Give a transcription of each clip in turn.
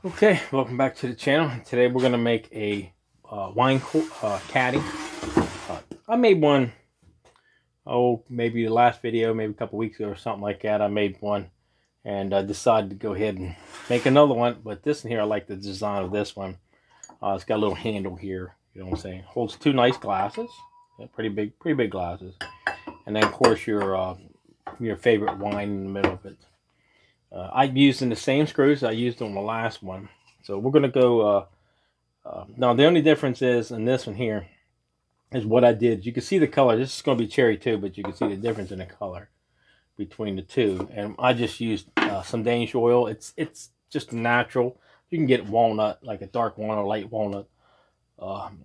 Okay, welcome back to the channel. Today we're going to make a wine caddy. I made one, maybe the last video, maybe a couple weeks ago or something like that. I made one and I decided to go ahead and make another one. But this one here, I like the design of this one. It's got a little handle here, you know what I'm saying? Holds two nice glasses, yeah, pretty big glasses. And then of course your favorite wine in the middle of it. I'm using the same screws I used on the last one. So we're going to go, now the only difference is in this one here is what I did. You can see the color. This is going to be cherry too, but you can see the difference in the color between the two. And I just used some Danish oil. It's just natural. You can get walnut, like a dark walnut or light walnut.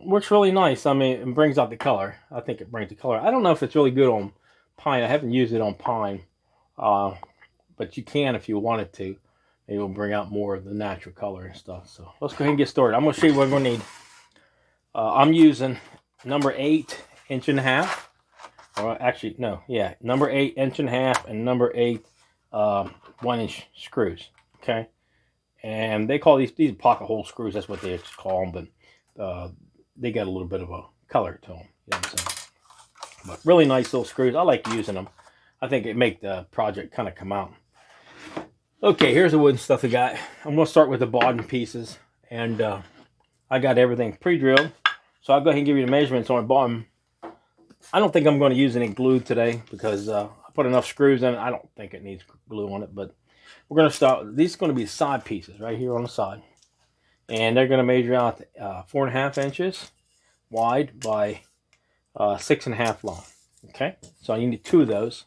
Works really nice. I mean, it brings out the color. I think it brings the color. I don't know if it's really good on pine. I haven't used it on pine. But you can if you wanted to. It will bring out more of the natural color and stuff. So let's go ahead and get started. I'm going to show you what we're going to need. I'm using number 8 1.5 inch. Or actually, no, yeah, number 8 1.5 inch and number 8 1-inch screws. Okay, and they call these pocket hole screws. That's what they call them, but they got a little bit of a color to them. You know what I'm saying? But really nice little screws. I like using them. I think it make the project kind of come out. Okay, here's the wooden stuff I got. I'm going to start with the bottom pieces. And I got everything pre-drilled. So I'll go ahead and give you the measurements on the bottom. I don't think I'm going to use any glue today because I put enough screws in it. I don't think it needs glue on it. But we're going to start. These are going to be side pieces right here on the side. And they're going to measure out 4.5 inches wide by 6.5 long. Okay, so you need 2 of those.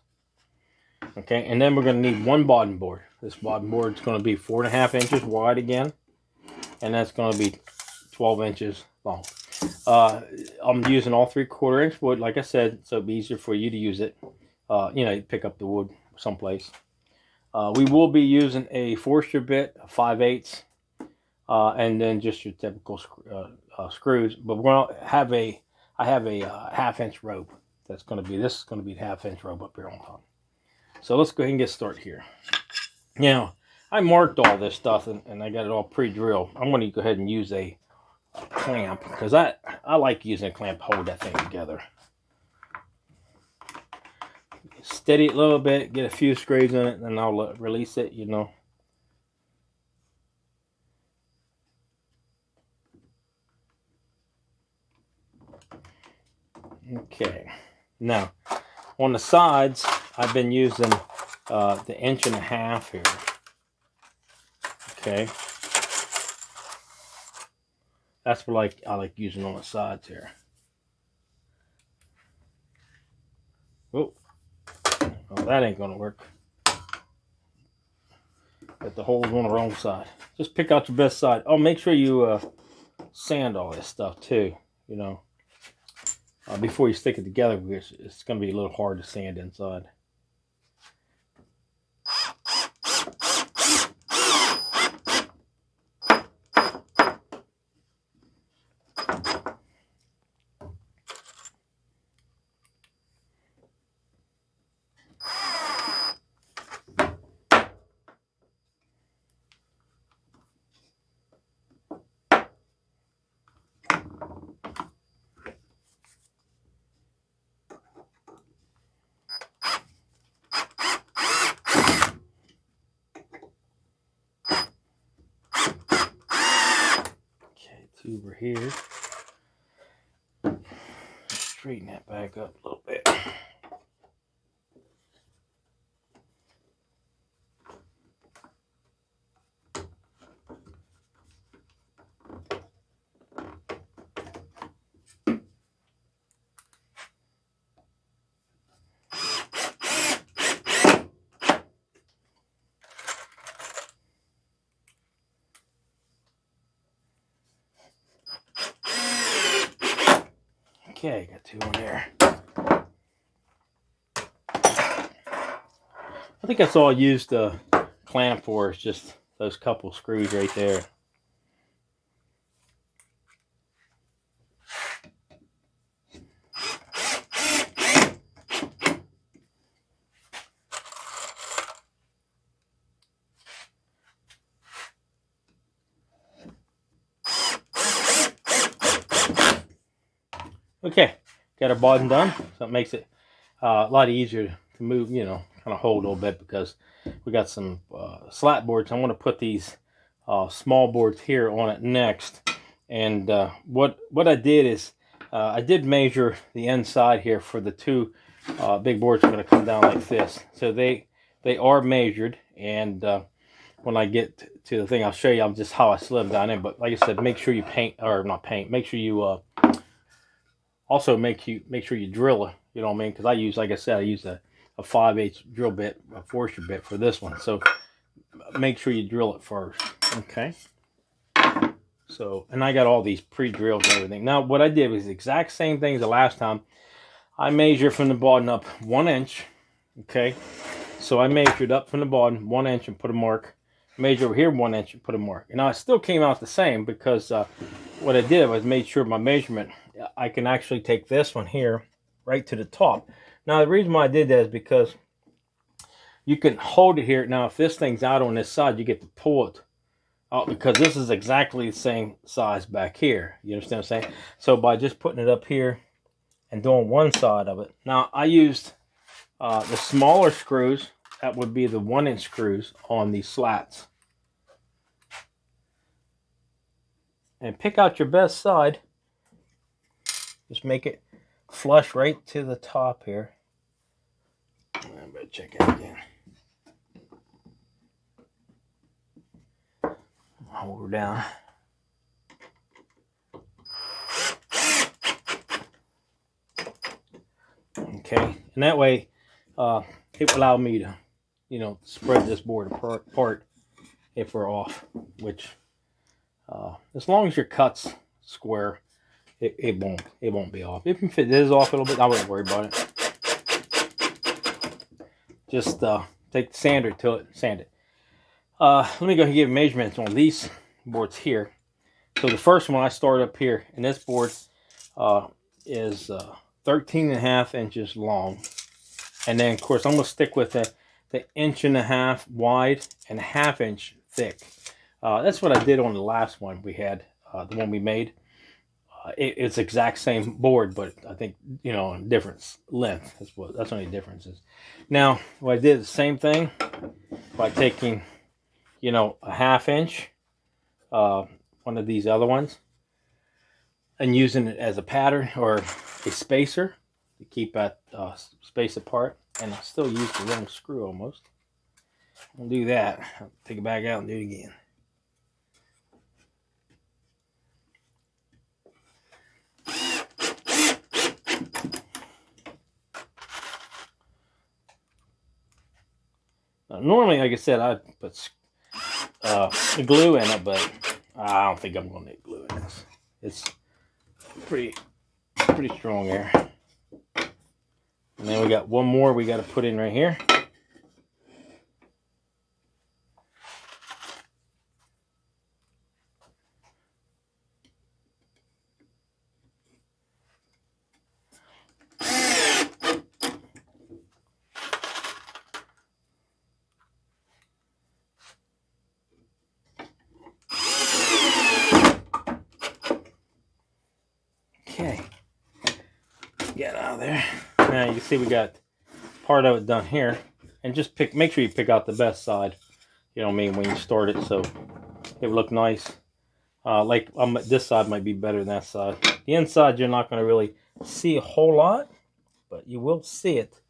Okay, and then we're going to need one bottom board. This bottom board is going to be 4.5 inches wide again, and that's going to be 12 inches long. I'm using all 3/4 inch wood, like I said, so it'll be easier for you to use it. You pick up the wood someplace. We will be using a Forster bit, 5/8, and then just your typical screws. But we're going to have I have a 1/2 inch rope. This is going to be the 1/2 inch rope up here on top. So let's go ahead and get started here. Now, I marked all this stuff and I got it all pre-drilled. I'm going to go ahead and use a clamp because I like using a clamp to hold that thing together. Steady it a little bit, get a few screws in it, and then I'll release it, Okay. Now, on the sides, I've been using the 1.5 inch here. Okay. That's what I like using on the sides here. Oh, well, that ain't gonna work. Got the holes on the wrong side. Just pick out your best side. Oh, make sure you sand all this stuff too. Before you stick it together, because it's gonna be a little hard to sand inside. Over here, straighten that back up a little bit. Okay, got 2 on there. I think that's all I used the clamp for, is just those couple screws right there. Okay, got our bottom done, so it makes it a lot easier to move, you know, kind of hold a little bit, because we got some slat boards. I want to put these small boards here on it next. And what I did is I did measure the inside here for the two big boards. Are going to come down like this, so they are measured. And when I get to the thing, I'll show you just how I slid them down in. But like I said, make sure you paint, or not paint. Make sure you also make sure you drill it. You know what I mean? Because I use, like I said, I use a 5/8 drill bit, a Forster bit for this one. So make sure you drill it first. Okay. So, and I got all these pre-drilled and everything. Now, what I did was the exact same thing as the last time. I measured from the bottom up 1 inch. Okay. So I measured up from the bottom 1 inch and put a mark. Measure over here 1 inch and put a mark. And now it still came out the same, because what I did was made sure my measurement, I can actually take this one here right to the top. Now, the reason why I did that is because you can hold it here. Now, if this thing's out on this side, you get to pull it out, because this is exactly the same size back here. You understand what I'm saying? So by just putting it up here and doing one side of it. Now, I used the smaller screws. That would be the 1 inch screws on these slats. And pick out your best side. Just make it flush right to the top here. I better check it again. Hold her down. Okay, and that way it will allow me to, you know, spread this board apart if we're off. Which, as long as your cut's square, it won't be off. If it is off a little bit, I wouldn't worry about it. Just take the sander to it and sand it. Let me go ahead and give measurements on these boards here. So the first one, I start up here, and this board is 13.5 inches long. And then, of course, I'm going to stick with the 1.5 inch wide and 1/2 inch thick. That's what I did on the last one we had, the one we made. It's exact same board, but I think, you know, different length. That's only the difference is. Now, what I did the same thing by taking, you know, a 1/2 inch, one of these other ones, and using it as a pattern or a spacer to keep that space apart. And I still use the wrong screw almost. I'll do that. I'll take it back out and do it again. Now, normally, like I said, I put the glue in it, but I don't think I'm going to need glue in this. It's pretty strong there. And then we got one more we got to put in right here. Okay, get out of there. Now you can see we got part of it done here, and just make sure you pick out the best side. You know what I mean, when you start it, so it will look nice. This side might be better than that side. The inside you're not going to really see a whole lot, but you will see it.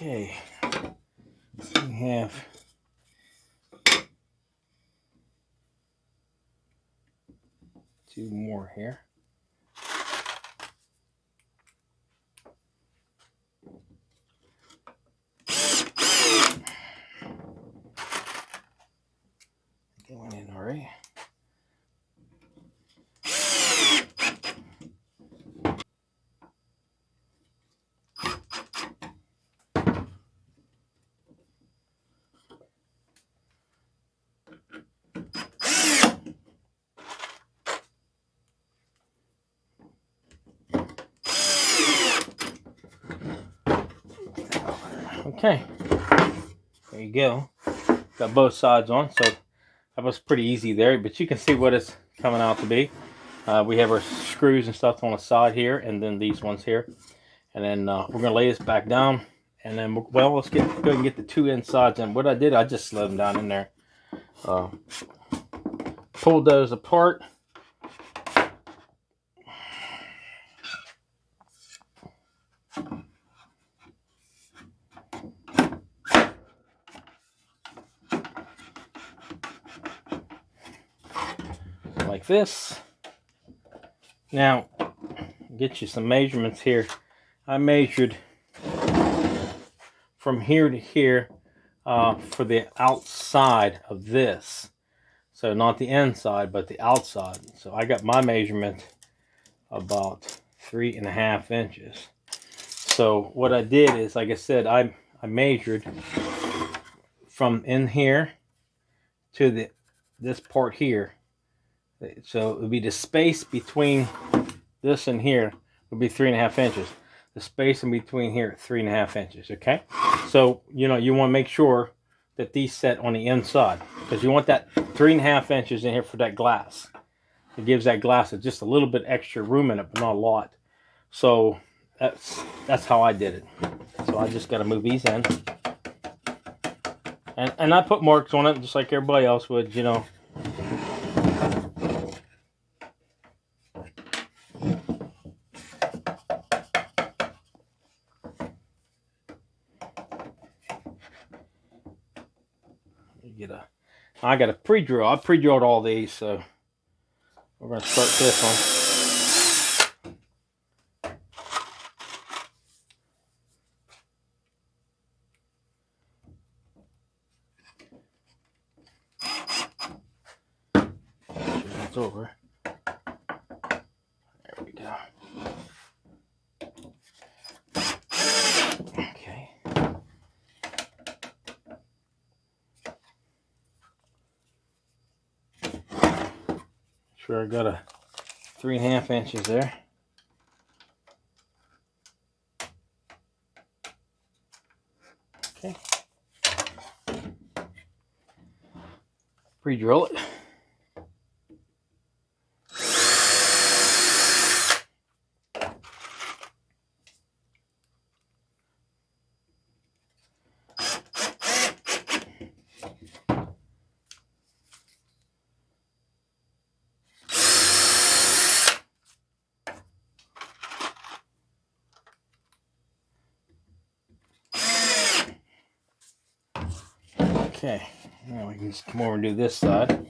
Okay, we have two more here. Okay, there you go. Got both sides on, so that was pretty easy there, but you can see what it's coming out to be. We have our screws and stuff on the side here, and then these ones here. And then we're gonna lay this back down, and then well, let's go ahead and get the two insides. And what I did, I just slid them down in there, pulled those apart. Like this. Now, get you some measurements here. I measured from here to here for the outside of this. So not the inside, but the outside. So I got my measurement about 3.5 inches. So what I did is, like I said, I measured from in here to this part here. So it would be the space between this and here would be 3.5 inches. The space in between here, 3.5 inches. Okay. So you want to make sure that these set on the inside, because you want that 3.5 inches in here for that glass. It gives that glass just a little bit extra room in it, but not a lot. So that's how I did it. So I just got to move these in, and I put marks on it just like everybody else would, You I got a pre-drill. I pre-drilled all these, so we're going to start this one. It's over. There we go. Okay. Sure, I got a 3.5 inches there. Okay. Pre-drill it. Okay, now we can just come over and do this side.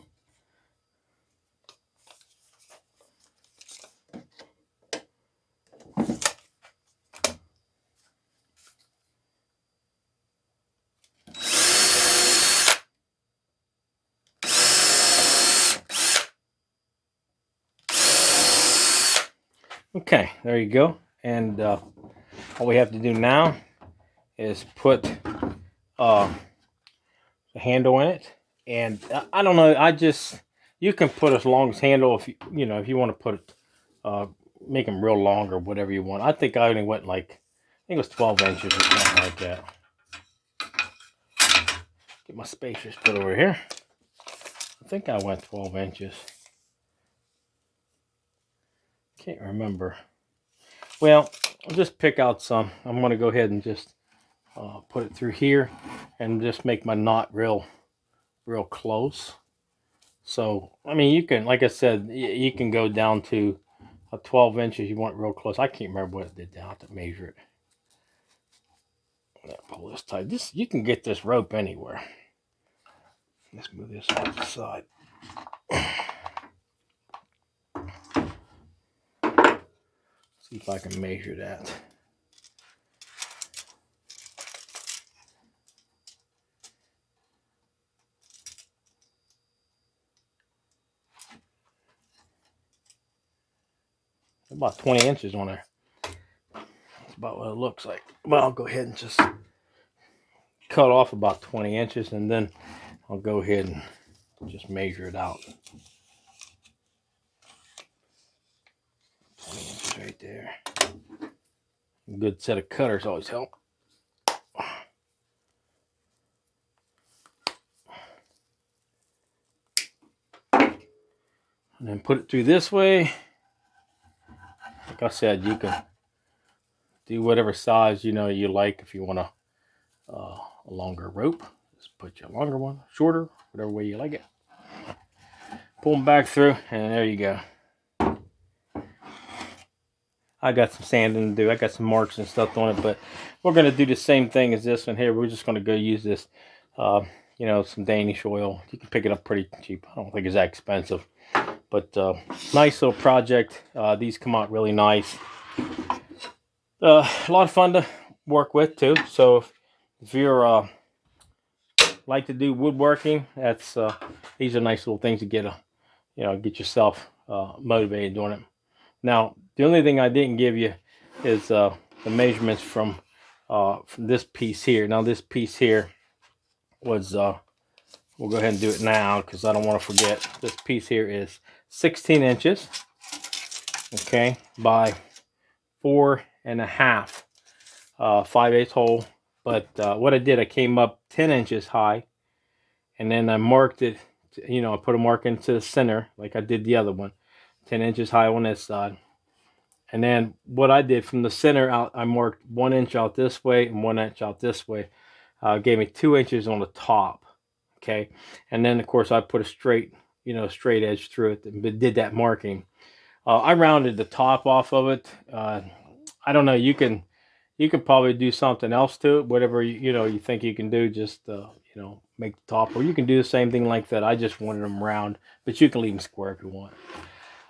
Okay, there you go. And all we have to do now is put the handle in it. And I don't know, you can put as long as handle if if you want to put it, make them real long or whatever you want. I think I only went I think it was 12 inches or something like that. Get my spacers put over here. I think I went 12 inches. Can't remember. Well, I'll just pick out some. I'm going to go ahead and just put it through here and just make my knot real close. So, I mean, you can, like I said, you can go down to 12 inches. You want it real close. I can't remember what it did down to measure it. Pull this tight. You can get this rope anywhere. Let's move this off the side. See if I can measure that. About 20 inches on there. That's about what it looks like. Well, I'll go ahead and just cut off about 20 inches, and then I'll go ahead and just measure it out. 20 inches right there. A good set of cutters always help. and then put it through this way. Like I said, you can do whatever size you like. If you want a longer rope, just put you a longer one, shorter, whatever way you like it. Pull them back through, and there you go. I got some sanding to do. I got some marks and stuff on it, but we're going to do the same thing as this one here. We're just going to go use this, some Danish oil. You can pick it up pretty cheap. I don't think it's that expensive, but nice little project. These come out really nice. A lot of fun to work with too. So if you're like to do woodworking, that's these are nice little things to get get yourself motivated doing it. Now, the only thing I didn't give you is the measurements from this piece here. Now, this piece here was, we'll go ahead and do it now because I don't want to forget. This piece here is 16 inches, okay, by 4.5, 5/8 hole. But what I did, I came up 10 inches high, and then I marked it, I put a mark into the center like I did the other one. 10 inches high on this side. And then what I did from the center out, I marked 1 inch out this way and 1 inch out this way. Gave me 2 inches on the top. Okay. And then of course I put a straight edge through it and did that marking. I rounded the top off of it. I don't know. You can probably do something else to it. Whatever you think you can do, just make the top, or you can do the same thing like that. I just wanted them round, but you can leave them square if you want.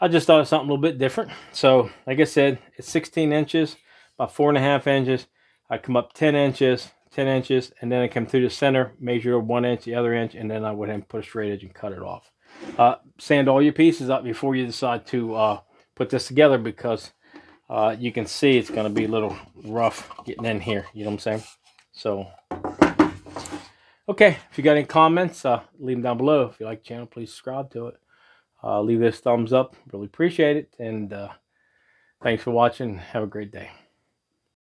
I just thought of something a little bit different. So, like I said, it's 16 inches by 4.5 inches. I come up 10 inches, and then I come through the center, measure 1 inch, the other inch, and then I went ahead and put a straight edge and cut it off. Sand all your pieces up before you decide to put this together, because you can see it's going to be a little rough getting in here. You know what I'm saying? So, okay. If you got any comments, leave them down below. If you like the channel, please subscribe to it. Leave this thumbs up. Really appreciate it. And thanks for watching. Have a great day.